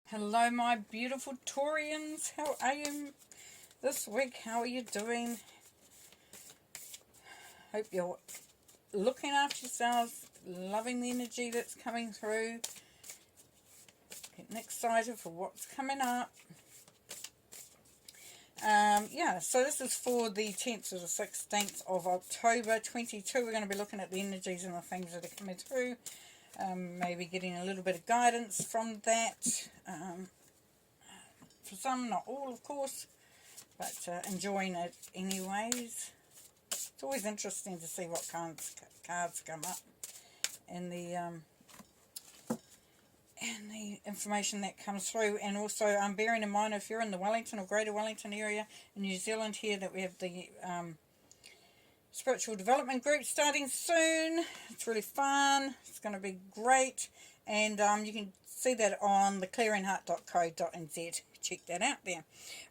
Hello, my beautiful Taurians. How are you this week? How are you doing? Hope you're looking after yourselves, loving the energy that's coming through, getting excited for what's coming up. Yeah, so this is for the 10th to the 16th of October 22. We're going to be looking at the energies and the things that are coming through. Maybe getting a little bit of guidance from that. For some, not all, of course, but enjoying it anyways. It's always interesting to see what cards come up and the information that comes through. And also, bearing in mind, if you're in the Wellington or Greater Wellington area in New Zealand here, that we have the spiritual development group starting soon. It's really fun. It's going to be great. And you can see that on theclearingheart.co.nz. Check that out there.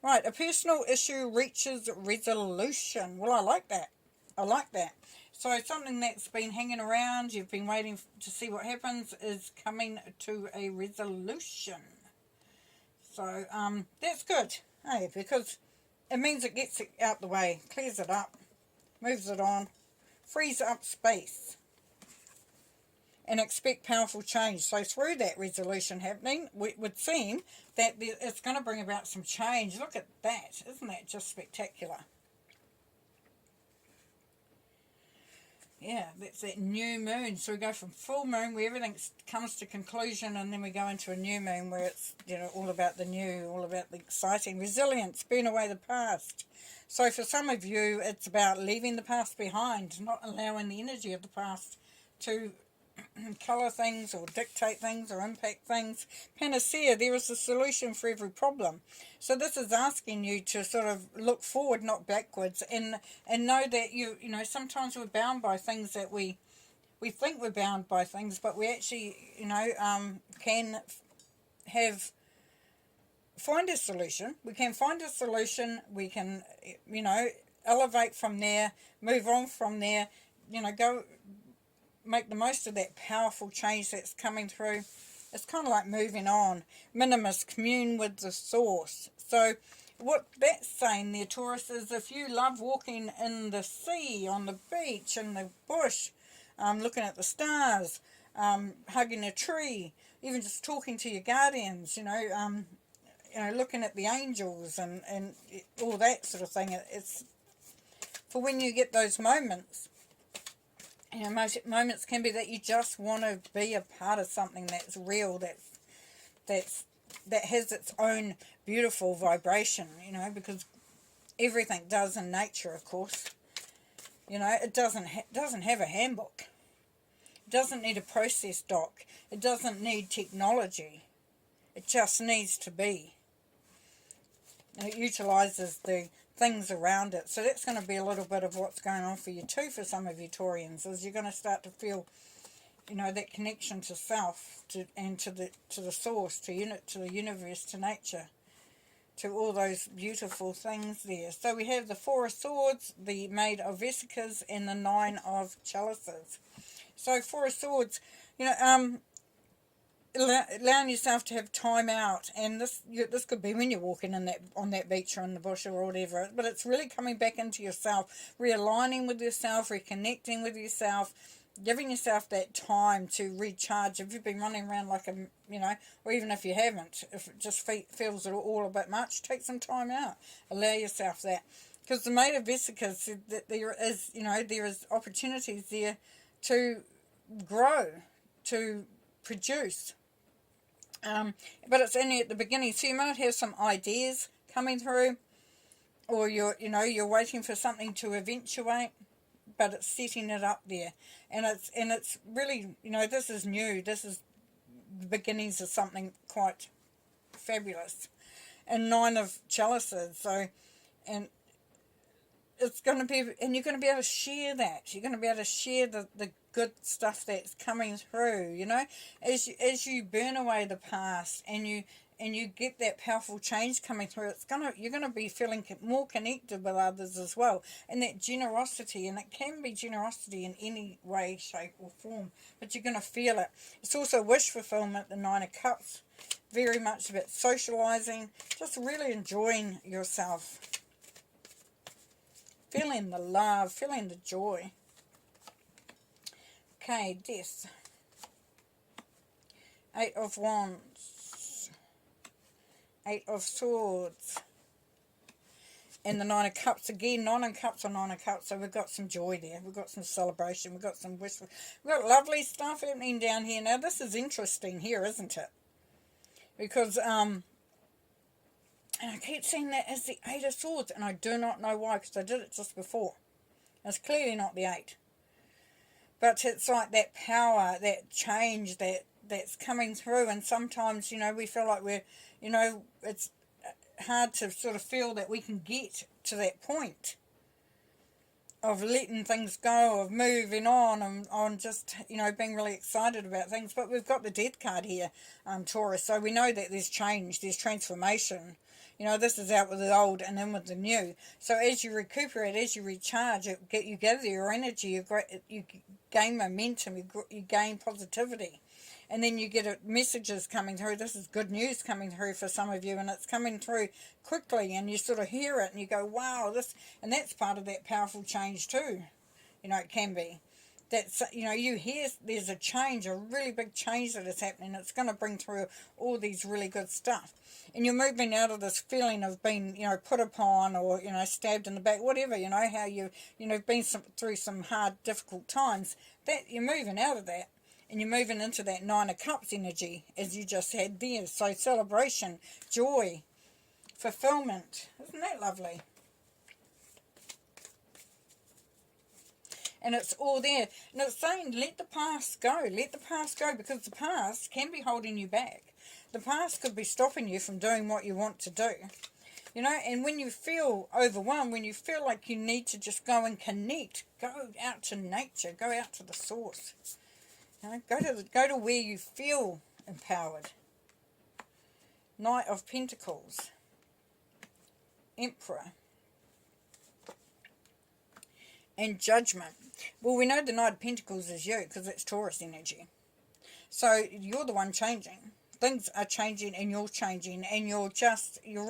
Right, a personal issue reaches resolution. Well, I like that. I like that. So something that's been hanging around, you've been waiting to see what happens, is coming to a resolution. So that's good, hey, because it means it gets it out the way, clears it up, moves it on, frees up space, and expect powerful change. So through that resolution happening, it would seem that it's going to bring about some change. Look at that. Isn't that just spectacular? Yeah, that's that new moon. So we go from full moon where everything comes to conclusion, and then we go into a new moon where it's, you know, all about the new, all about the exciting. Resilience, burn away the past. So for some of you, it's about leaving the past behind, not allowing the energy of the past to colour things or dictate things or impact things. Panacea, there is a solution for every problem. So this is asking you to sort of look forward, not backwards, and know that you know, sometimes we're bound by things that we think we're bound by things, but we actually, you know, can find a solution. We can find a solution. We can, you know, elevate from there, move on from there, you know, go make the most of that powerful change that's coming through. It's kind of like moving on. Minimus, commune with the source. So what that's saying there, Taurus, is if you love walking in the sea, on the beach, in the bush, looking at the stars, hugging a tree, even just talking to your guardians, you know, looking at the angels and all that sort of thing. It's for when you get those moments. You know, most moments can be that you just want to be a part of something that's real, that has its own beautiful vibration, you know, because everything does in nature, of course. You know, it doesn't have a handbook. It doesn't need a process doc. It doesn't need technology. It just needs to be. And it utilises the things around it. So that's going to be a little bit of what's going on for you too, for some of you Taurians, is you're going to start to feel, you know, that connection to self, to the source, to the universe, to nature, to all those beautiful things there. So we have the Four of Swords, the Maid of Vesicas, and the Nine of Chalices. So Four of Swords, you know, allowing yourself to have time out, and this could be when you're walking on that beach or in the bush or whatever, but it's really coming back into yourself, realigning with yourself, reconnecting with yourself, giving yourself that time to recharge. If you've been running around like a, you know, or even if you haven't, if it just feels all a bit much, take some time out, allow yourself that, because the Maid of Vesicas said that there is, you know, there is opportunities there to grow, to produce. But it's only at the beginning, so you might have some ideas coming through, or you're waiting for something to eventuate, but it's setting it up there, and it's really, you know, this is new. This is the beginnings of something quite fabulous. And Nine of Chalices, so, and it's going to be, and you're going to be able to share that. You're going to be able to share the good stuff that's coming through, you know, as you burn away the past and you get that powerful change coming through. You're gonna be feeling more connected with others as well, and that generosity, and it can be generosity in any way, shape or form, but you're gonna feel it. It's also wish fulfillment, the Nine of Cups. very much about socializing, just really enjoying yourself, feeling the love, feeling the joy. Okay, Death. 8 of Wands, 8 of Swords, and the 9 of Cups again. 9 of Cups or 9 of Cups, so we've got some joy there, we've got some celebration, we've got some wishful, we've got lovely stuff happening down here. Now this is interesting here, isn't it? Because and I keep seeing that as the 8 of Swords, and I do not know why, because I did it just before. It's clearly not the 8. But it's like that power, that change that's coming through, and sometimes, you know, we feel like we're, you know, it's hard to sort of feel that we can get to that point of letting things go, of moving on, and on just, you know, being really excited about things. But we've got the Death card here, Taurus, so we know that there's change, there's transformation. You know, this is out with the old and in with the new. So as you recuperate, as you recharge, you gather your energy, you gain momentum, you gain positivity. And then you get messages coming through. This is good news coming through for some of you, and it's coming through quickly, and you sort of hear it and you go, wow, this, and that's part of that powerful change too. You know, it can be. That's, you know, you hear there's a change, a really big change that is happening. It's going to bring through all these really good stuff. And you're moving out of this feeling of being, you know, put upon, or, you know, stabbed in the back, whatever, you know, how you know, been through some hard, difficult times. That you're moving out of that. And you're moving into that 9 of Cups energy, as you just had there. So celebration, joy, fulfillment. Isn't that lovely? And it's all there. And it's saying, let the past go. Let the past go, because the past can be holding you back. The past could be stopping you from doing what you want to do. You know, and when you feel overwhelmed, when you feel like you need to just go and connect, go out to nature, go out to the source. You know, go to where you feel empowered. Knight of Pentacles, Emperor, and Judgment. Well, we know the Knight of Pentacles is you, because it's Taurus energy. So you're the one changing. Things are changing, and you're changing, and you're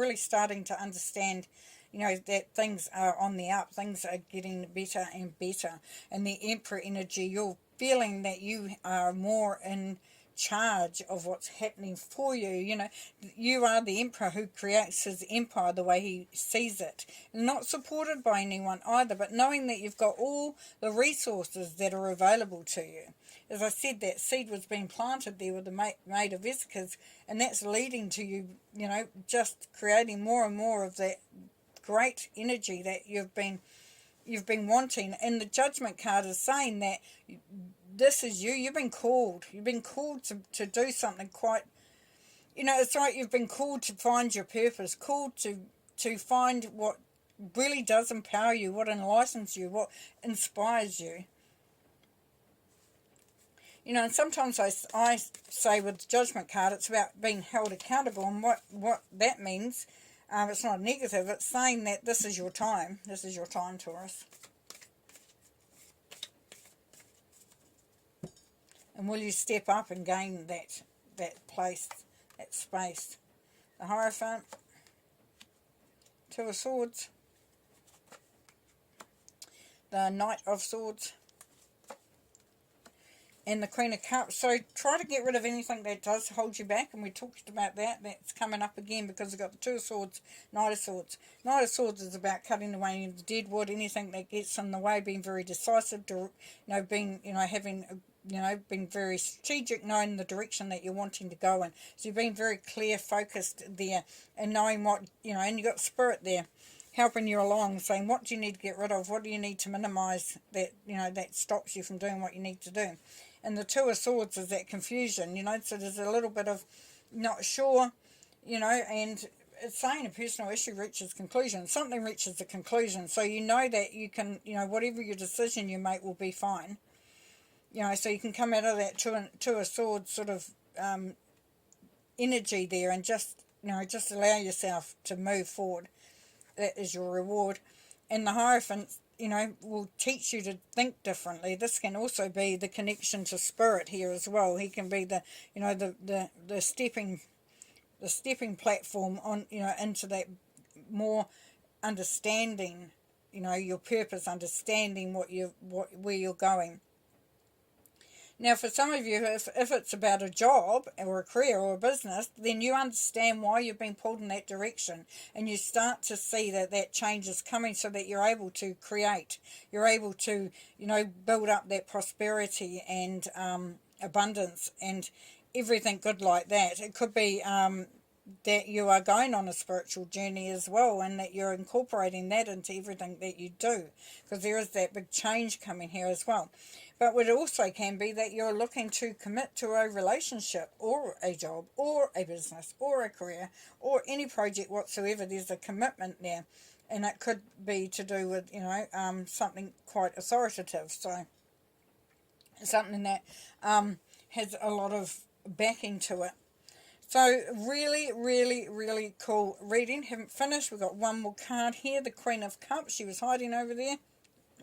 really starting to understand, you know, that things are on the up. Things are getting better and better. And the Emperor energy, you're feeling that you are more in charge of what's happening for you. You know, you are the Emperor who creates his empire the way he sees it. Not supported by anyone either, but knowing that you've got all the resources that are available to you. As I said, that seed was being planted there with the Maid of Issachars, and that's leading to you, you know, just creating more and more of that great energy that you've been wanting. And the Judgment card is saying that this is you. You've been called. You've been called to do something quite, you know, it's like you've been called to find your purpose, called to find what really does empower you, what enlightens you, what inspires you. You know, and sometimes I say with the Judgment card, it's about being held accountable, and what that means. It's not negative. It's saying that this is your time. This is your time, Taurus. And will you step up and gain that place, that space? The Hierophant, 2 of Swords, the Knight of Swords, and the Queen of Cups. So try to get rid of anything that does hold you back, and we talked about that. That's coming up again, because we've got the 2 of Swords, Knight of Swords. Knight of Swords is about cutting away the dead wood, anything that gets in the way, being very decisive, being, having, being very strategic, knowing the direction that you're wanting to go in. So you're being very clear, focused there, and knowing what, and you've got Spirit there helping you along, saying what do you need to get rid of, what do you need to minimise that, that stops you from doing what you need to do. And the 2 of Swords is that confusion, so there's a little bit of not sure, and it's saying a personal issue reaches conclusion. Something reaches a conclusion, so you know that you can, whatever your decision you make will be fine. So you can come out of that two of Swords sort of energy there, and just allow yourself to move forward. That is your reward. And the Hierophant, will teach you to think differently. This can also be the connection to Spirit here as well. He can be the, the stepping the stepping platform on, you know, into that more understanding, you know, your purpose, understanding where you're going. Now, for some of you, if it's about a job or a career or a business, then you understand why you've been pulled in that direction, and you start to see that that change is coming, so that you're able to create, you're able to, you know, build up that prosperity and abundance and everything good like that. It could be that you are going on a spiritual journey as well, and that you're incorporating that into everything that you do, because there is that big change coming here as well. But it also can be that you're looking to commit to a relationship or a job or a business or a career or any project whatsoever. There's a commitment there, and it could be to do with, you know, something quite authoritative, so something that has a lot of backing to it. So really, really, really cool reading. Haven't finished. We've got one more card here, the Queen of Cups. She was hiding over there.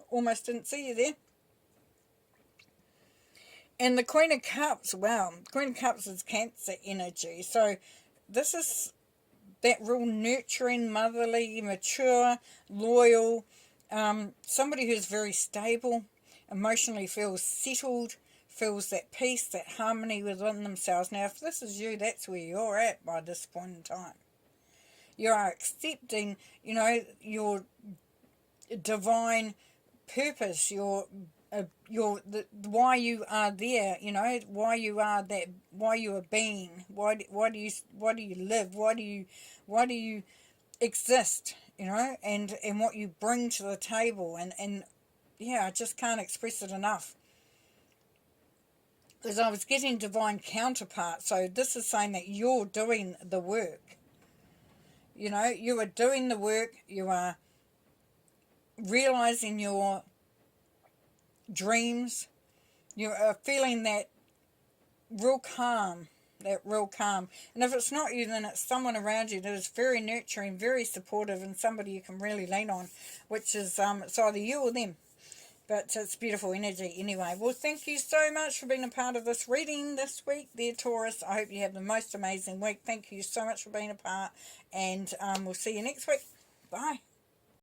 Almost didn't see you there. And the Queen of Cups, wow, Queen of Cups is Cancer energy. So this is that real nurturing, motherly, mature, loyal, somebody who's very stable, emotionally feels settled, feels that peace, that harmony within themselves. Now, if this is you, that's where you're at by this point in time. You are accepting, you know, your divine purpose, why you are there, you know, why you are that, why you are being, why do you live, why do you exist, you know, and what you bring to the table, and yeah, I just can't express it enough, because I was getting divine counterpart. So this is saying that you're doing the work, you know, you are doing the work, you are realizing your dreams, you are feeling that real calm, and if it's not you, then it's someone around you that is very nurturing, very supportive, and somebody you can really lean on, which is it's either you or them. But it's beautiful energy anyway. Well, thank you so much for being a part of this reading this week there, Taurus. I hope you have the most amazing week. Thank you so much for being a part, and we'll see you next week. Bye.